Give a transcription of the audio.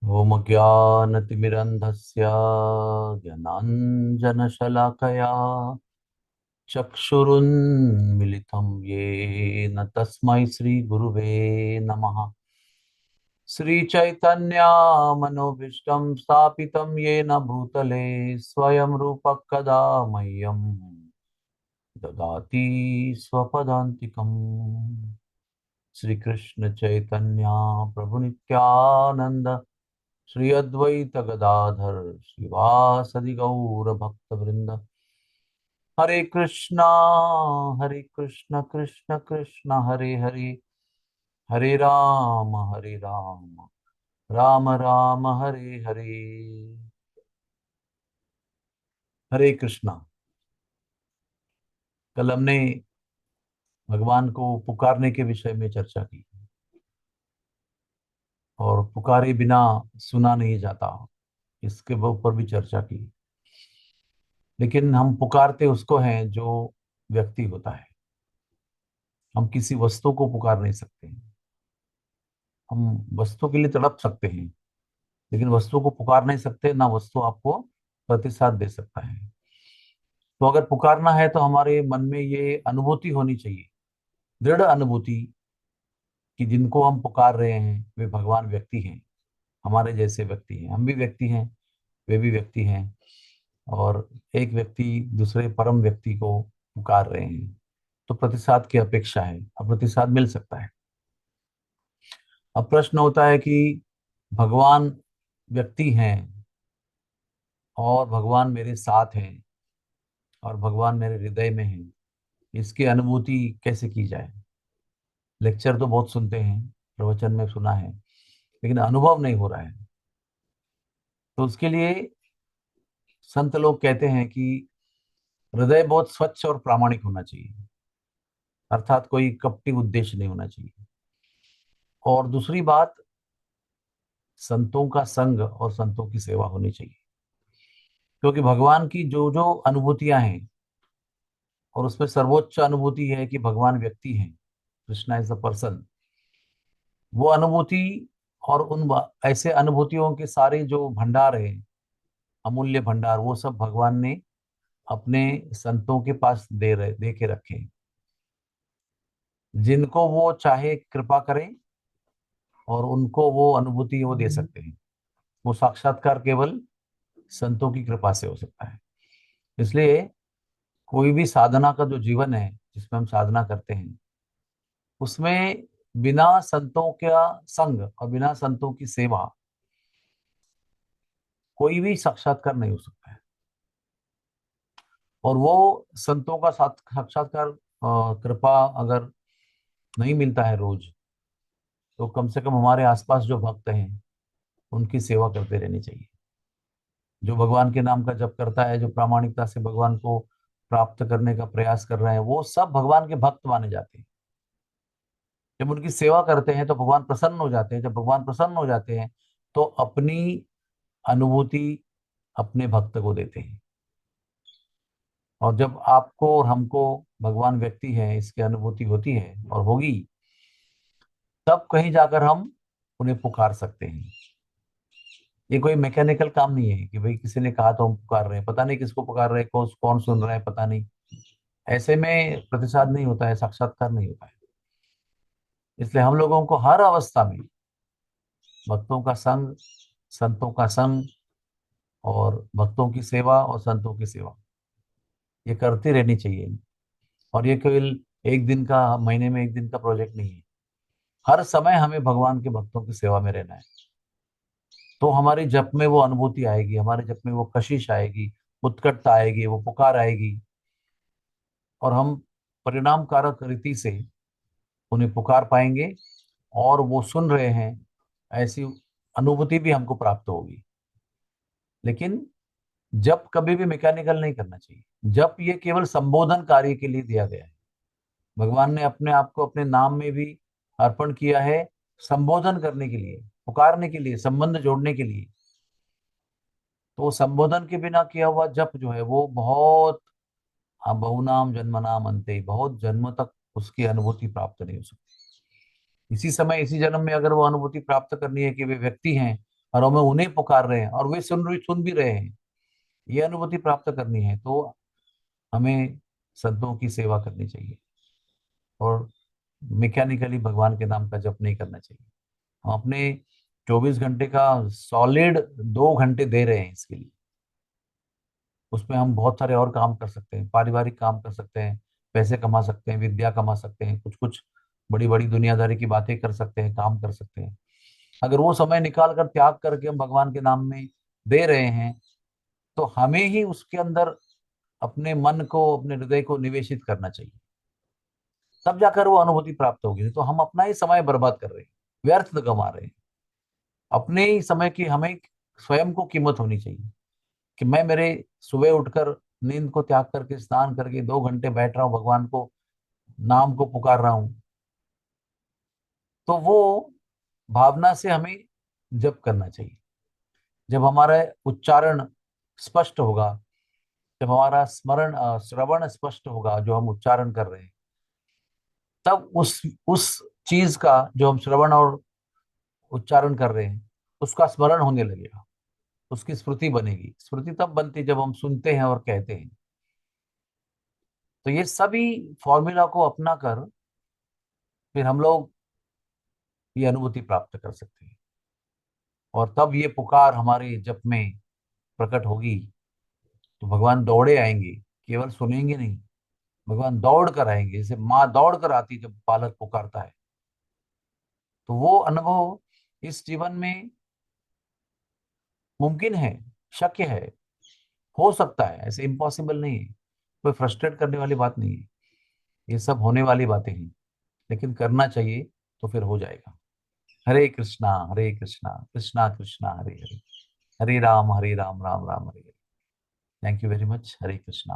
ॐ ज्ञानतिमिरन्धस्य ज्ञानाञ्जनशलाकया चक्षुरुन्मिलितं येन तस्मै श्रीगुरुवे नमः। श्रीचैतन्यमनोभीष्टं स्थापितं येन भूतले स्वयं रूपः कदा मह्यं ददाति स्वपदान्तिकम्। श्रीकृष्ण चैतन्य प्रभु नित्यानंद, श्री अद्वैत गदाधर श्रीवासदि गौर भक्त वृंद। हरे कृष्णा कृष्ण कृष्ण हरे हरे, हरे राम राम राम हरे हरे। हरे कृष्णा। कल हमने भगवान को पुकारने के विषय में चर्चा की, और पुकारे बिना सुना नहीं जाता, इसके ऊपर भी चर्चा की। लेकिन हम पुकारते उसको हैं जो व्यक्ति होता है। हम किसी वस्तु को पुकार नहीं सकते हैं। हम वस्तु के लिए तड़प सकते हैं, लेकिन वस्तु को पुकार नहीं सकते, ना वस्तु आपको प्रतिसाद दे सकता है। तो अगर पुकारना है तो हमारे मन में ये अनुभूति होनी चाहिए, दृढ़ अनुभूति, कि जिनको हम पुकार रहे हैं वे भगवान व्यक्ति हैं, हमारे जैसे व्यक्ति हैं। हम भी व्यक्ति हैं, वे भी व्यक्ति हैं, और एक व्यक्ति दूसरे परम व्यक्ति को पुकार रहे हैं, तो प्रतिसाद की अपेक्षा है, अब प्रतिसाद मिल सकता है। अब प्रश्न होता है कि भगवान व्यक्ति हैं और भगवान मेरे साथ हैं और भगवान मेरे हृदय में हैं, इसकी अनुभूति कैसे की जाए। लेक्चर तो बहुत सुनते हैं, प्रवचन में सुना है, लेकिन अनुभव नहीं हो रहा है। तो उसके लिए संत लोग कहते हैं कि हृदय बहुत स्वच्छ और प्रामाणिक होना चाहिए, अर्थात कोई कपटी उद्देश्य नहीं होना चाहिए। और दूसरी बात, संतों का संग और संतों की सेवा होनी चाहिए, क्योंकि भगवान की जो जो अनुभूतियां हैं, और उसमें सर्वोच्च अनुभूति है कि भगवान व्यक्ति हैं, कृष्णा इज द पर्सन। वो अनुभूति और ऐसे अनुभूतियों के सारे जो भंडार है, अमूल्य भंडार, वो सब भगवान ने अपने संतों के पास दे के रखे हैं। जिनको वो चाहे कृपा करें और उनको वो अनुभूति वो दे सकते हैं। वो साक्षात्कार केवल संतों की कृपा से हो सकता है। इसलिए कोई भी साधना का जो जीवन है, जिसमें हम साधना करते हैं, उसमें बिना संतों का संग और बिना संतों की सेवा कोई भी साक्षात्कार नहीं हो सकता है। और वो संतों का साक्षात्कार, कृपा अगर नहीं मिलता है रोज, तो कम से कम हमारे आसपास जो भक्त हैं उनकी सेवा करते रहनी चाहिए। जो भगवान के नाम का जप करता है, जो प्रामाणिकता से भगवान को प्राप्त करने का प्रयास कर रहे हैं, वो सब भगवान के भक्त माने जाते हैं। जब उनकी सेवा करते हैं तो भगवान प्रसन्न हो जाते हैं। जब भगवान प्रसन्न हो जाते हैं तो अपनी अनुभूति अपने भक्त को देते हैं। और जब आपको और हमको भगवान व्यक्ति है इसकी अनुभूति होती है और होगी, तब कहीं जाकर हम उन्हें पुकार सकते हैं। ये कोई मैकेनिकल काम नहीं है कि भाई किसी ने कहा तो हम पुकार रहे हैं, पता नहीं किसको पुकार रहे हैं, कौन सुन रहा है पता नहीं। ऐसे में प्रतिसाद नहीं होता है, साक्षात्कार नहीं होता है। इसलिए हम लोगों को हर अवस्था में भक्तों का संग, संतों का संग, और भक्तों की सेवा और संतों की सेवा ये करती रहनी चाहिए। और ये केवल एक दिन का, महीने में एक दिन का प्रोजेक्ट नहीं है। हर समय हमें भगवान के भक्तों की सेवा में रहना है। तो हमारे जप में वो अनुभूति आएगी, हमारे जप में वो कशिश आएगी, उत्कटता आएगी, वो पुकार आएगी, और हम परिणाम कारक रीति से उन्हें पुकार पाएंगे, और वो सुन रहे हैं ऐसी अनुभूति भी हमको प्राप्त होगी। लेकिन जप कभी भी मैकेनिकल नहीं करना चाहिए। जप ये केवल संबोधन कार्य के लिए दिया गया है। भगवान ने अपने आप को अपने नाम में भी अर्पण किया है, संबोधन करने के लिए, पुकारने के लिए, संबंध जोड़ने के लिए। तो संबोधन के बिना किया हुआ जप जो है वो बहुत, हाँ, बहुनाम जन्मनाम अंते, बहुत जन्म तक उसकी अनुभूति प्राप्त नहीं हो सकती। इसी समय, इसी जन्म में अगर वो अनुभूति प्राप्त करनी है कि वे व्यक्ति हैं और हम उन्हें पुकार रहे हैं और वे सुन भी रहे हैं, ये अनुभूति प्राप्त करनी है तो हमें संतों की सेवा करनी चाहिए और मैकेनिकली भगवान के नाम का जप नहीं करना चाहिए। हम अपने 24 घंटे का सॉलिड 2 घंटे दे रहे हैं इसके लिए। उसमें हम बहुत सारे और काम कर सकते हैं, पारिवारिक काम कर सकते हैं, पैसे कमा सकते हैं, विद्या कमा सकते हैं, कुछ कुछ बड़ी बड़ी दुनियादारी की बातें कर सकते हैं, काम कर सकते हैं। अगर वो समय निकाल कर त्याग करके हम भगवान के नाम में दे रहे हैं तो हमें ही उसके अंदर अपने मन को, अपने हृदय को निवेशित करना चाहिए, तब जाकर वो अनुभूति प्राप्त होगी। तो हम अपना ही समय बर्बाद कर रहे हैं, व्यर्थ गंवा रहे हैं। अपने ही समय की हमें स्वयं को कीमत होनी चाहिए कि मैं मेरे सुबह उठकर नींद को त्याग करके स्नान करके 2 घंटे बैठ रहा हूँ, भगवान को नाम को पुकार रहा हूँ। तो वो भावना से हमें जप करना चाहिए। जब हमारा उच्चारण स्पष्ट होगा, जब हमारा श्रवण स्पष्ट होगा, जो हम उच्चारण कर रहे हैं, तब उस चीज का जो हम श्रवण और उच्चारण कर रहे हैं उसका स्मरण होने लगेगा, उसकी स्मृति बनेगी। स्मृति तब बनती जब हम सुनते हैं और कहते हैं। तो ये सभी फॉर्मूला को अपना कर फिर हम लोग ये अनुभूति प्राप्त कर सकते हैं और तब ये पुकार हमारे जप में प्रकट होगी। तो भगवान दौड़े आएंगे, केवल सुनेंगे नहीं, भगवान दौड़ कर आएंगे, जैसे माँ दौड़ कर आती जब बालक पुकारता है। तो वो अनुभव इस जीवन में मुमकिन है, शक्य है, हो सकता है, ऐसे इम्पॉसिबल नहीं है। कोई फ्रस्ट्रेट करने वाली बात नहीं है, ये सब होने वाली बातें हैं, लेकिन करना चाहिए तो फिर हो जाएगा। Hare Krishna, Hare Krishna, Krishna Krishna Hare Hare, Hare Ram Ram Ram Hare Hare. Thank you very much. Hare Krishna.